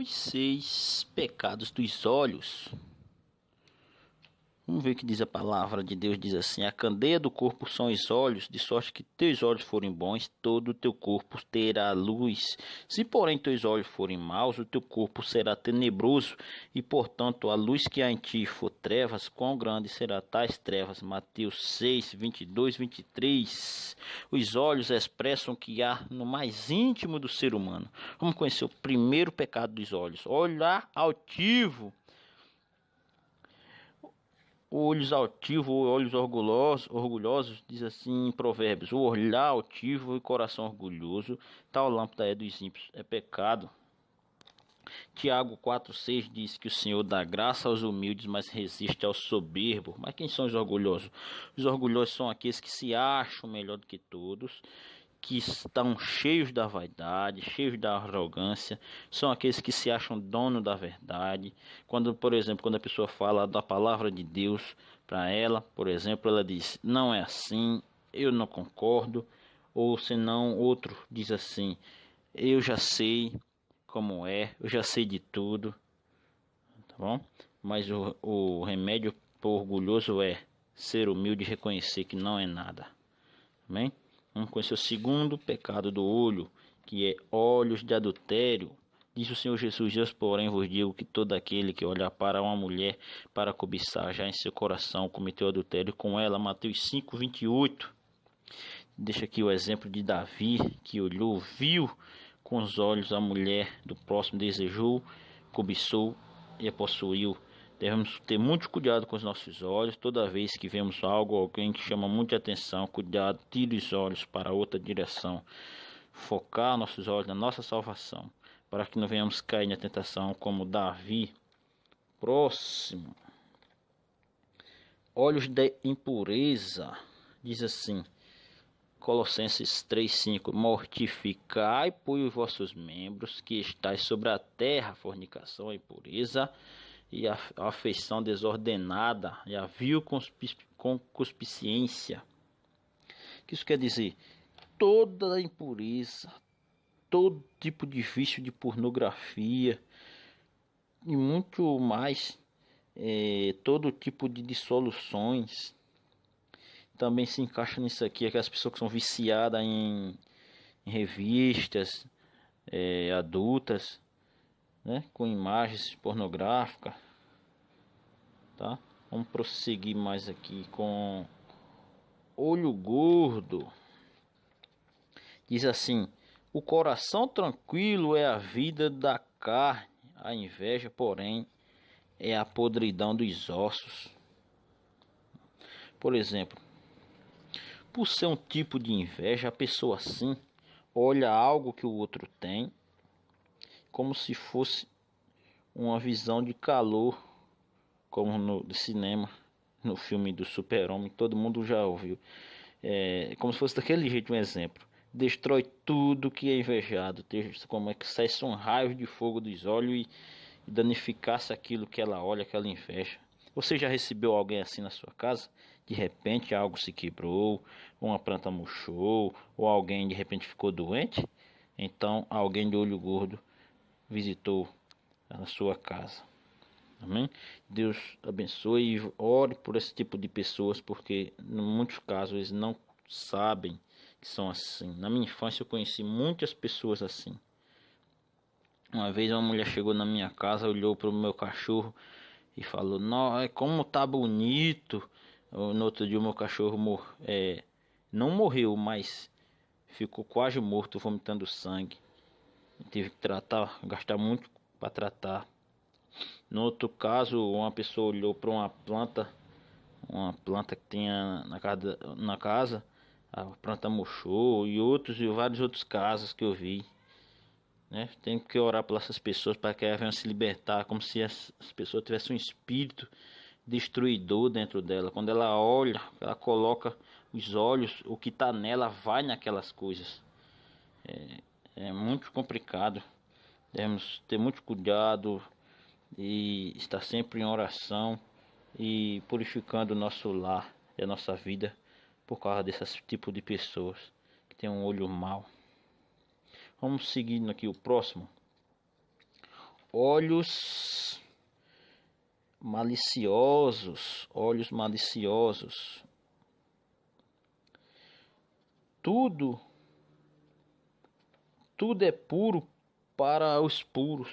Os 6 pecados dos olhos. Vamos ver o que diz a palavra de Deus. Diz assim: a candeia do corpo são os olhos, de sorte que teus olhos forem bons, todo o teu corpo terá luz. Se porém teus olhos forem maus, o teu corpo será tenebroso, e portanto a luz que há em ti for trevas, quão grande será tais trevas. Mateus 6, 22, 23. Os olhos expressam o que há no mais íntimo do ser humano. Vamos conhecer o primeiro pecado dos olhos: olhar altivo. Olhos altivos, olhos orgulhosos, diz assim em Provérbios: o olhar altivo e coração orgulhoso, tal lâmpada é dos ímpios, é pecado. Tiago 4,6 diz que o Senhor dá graça aos humildes, mas resiste ao soberbo. Mas quem são os orgulhosos? Os orgulhosos são aqueles que se acham melhor do que todos, que estão cheios da vaidade, cheios da arrogância, são aqueles que se acham dono da verdade. Quando, por exemplo, quando a pessoa fala da palavra de Deus para ela, por exemplo, ela diz: não é assim, eu não concordo. Ou senão outro diz assim: eu já sei como é, eu já sei de tudo, tá bom? Mas o remédio para o orgulhoso é ser humilde e reconhecer que não é nada. Amém? Vamos conhecer o segundo pecado do olho, que é olhos de adultério. Disse o Senhor Jesus: Deus, porém, vos digo que todo aquele que olhar para uma mulher para cobiçar, já em seu coração cometeu adultério com ela. Mateus 5, 28. Deixa aqui o exemplo de Davi, que olhou, viu com os olhos a mulher do próximo, desejou, cobiçou e a possuiu. Devemos ter muito cuidado com os nossos olhos. Toda vez que vemos algo, alguém que chama muita atenção, cuidado, tire os olhos para outra direção. Focar nossos olhos na nossa salvação, para que não venhamos cair na tentação como Davi. Próximo. Olhos de impureza. Diz assim, Colossenses 3,5: mortificai, pois, os vossos membros que estáis sobre a terra, fornicação, a impureza e a afeição desordenada e a vil concupiscência. O que isso quer dizer? Toda a impureza, todo tipo de vício de pornografia e muito mais, todo tipo de dissoluções também se encaixa nisso aqui. Aquelas pessoas que são viciadas em revistas adultas, né, com imagens pornográficas, tá? Vamos prosseguir mais aqui com olho gordo. Diz assim: o coração tranquilo é a vida da carne, a inveja, porém, é a podridão dos ossos. Por exemplo, por ser um tipo de inveja, a pessoa assim olha algo que o outro tem como se fosse uma visão de calor, como no cinema, no filme do Super-Homem, todo mundo já ouviu. Como se fosse daquele jeito, um exemplo. Destrói tudo que é invejado, como é que saísse um raio de fogo dos olhos e danificasse aquilo que ela olha, que ela inveja. Você já recebeu alguém assim na sua casa? De repente algo se quebrou, uma planta murchou, ou alguém de repente ficou doente? Então alguém de olho gordo visitou a sua casa. Amém? Deus abençoe e ore por esse tipo de pessoas, porque em muitos casos eles não sabem que são assim. Na minha infância eu conheci muitas pessoas assim. Uma vez uma mulher chegou na minha casa, olhou para o meu cachorro e falou: não, como tá bonito. No outro dia o meu cachorro não morreu, mas ficou quase morto, vomitando sangue. Tive que tratar, gastar muito para tratar. No outro caso, uma pessoa olhou para uma planta que tinha na casa, a planta murchou, e vários outros casos que eu vi, né? Tem que orar por essas pessoas para que elas venham se libertar, como se as pessoas tivessem um espírito destruidor dentro dela. Quando ela olha, ela coloca os olhos, o que está nela vai naquelas coisas. É muito complicado. Devemos ter muito cuidado e estar sempre em oração e purificando o nosso lar e a nossa vida por causa desse tipo de pessoas que tem um olho mau. Vamos seguindo aqui o próximo. olhos maliciosos, olhos maliciosos. Tudo é puro para os puros,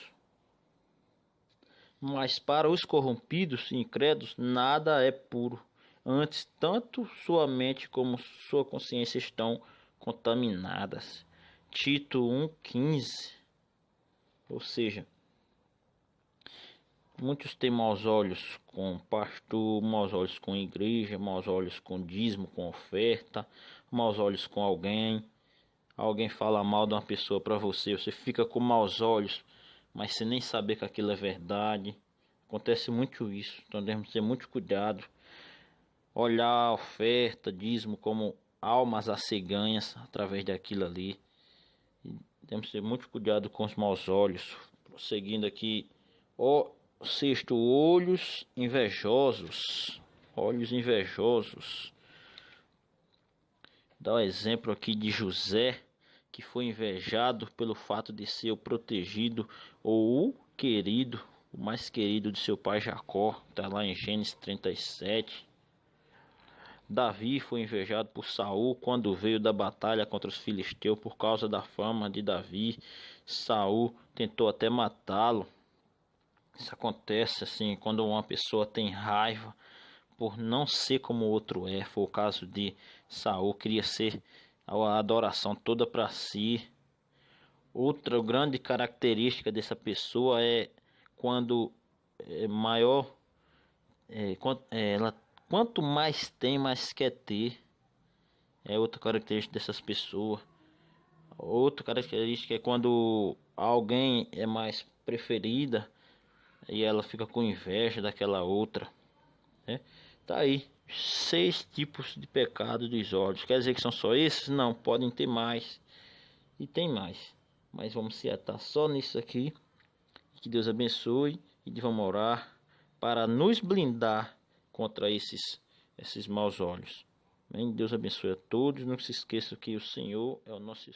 mas para os corrompidos e incrédulos nada é puro. Antes, tanto sua mente como sua consciência estão contaminadas. Tito 1,15. Ou seja, muitos têm maus olhos com pastor, maus olhos com igreja, maus olhos com dízimo, com oferta, maus olhos com alguém. Alguém fala mal de uma pessoa para você, você fica com maus olhos, mas sem nem saber que aquilo é verdade. Acontece muito isso, então devemos ter muito cuidado. Olhar a oferta, dízimo como almas a ser ganhas através daquilo ali. E temos que ter muito cuidado com os maus olhos. Prosseguindo aqui, sexto, olhos invejosos. Olhos invejosos. Dá o exemplo aqui de José, que foi invejado pelo fato de ser o protegido ou o querido, o mais querido de seu pai Jacó. Está lá em Gênesis 37. Davi foi invejado por Saul quando veio da batalha contra os filisteus por causa da fama de Davi. Saul tentou até matá-lo. Isso acontece assim quando uma pessoa tem raiva por não ser como o outro é. Foi o caso de Saul, queria ser a adoração toda para si. Outra grande característica dessa pessoa é quando quanto mais tem, mais quer ter. É outra característica dessas pessoas. Outra característica é quando alguém é mais preferida e ela fica com inveja daquela outra, né? Tá aí 6 tipos de pecado dos olhos. Quer dizer que são só esses? Não, podem ter mais. E tem mais. Mas vamos se atar só nisso aqui. Que Deus abençoe e vamos orar para nos blindar contra esses maus olhos. Amém? Deus abençoe a todos. Não se esqueça que o Senhor é o nosso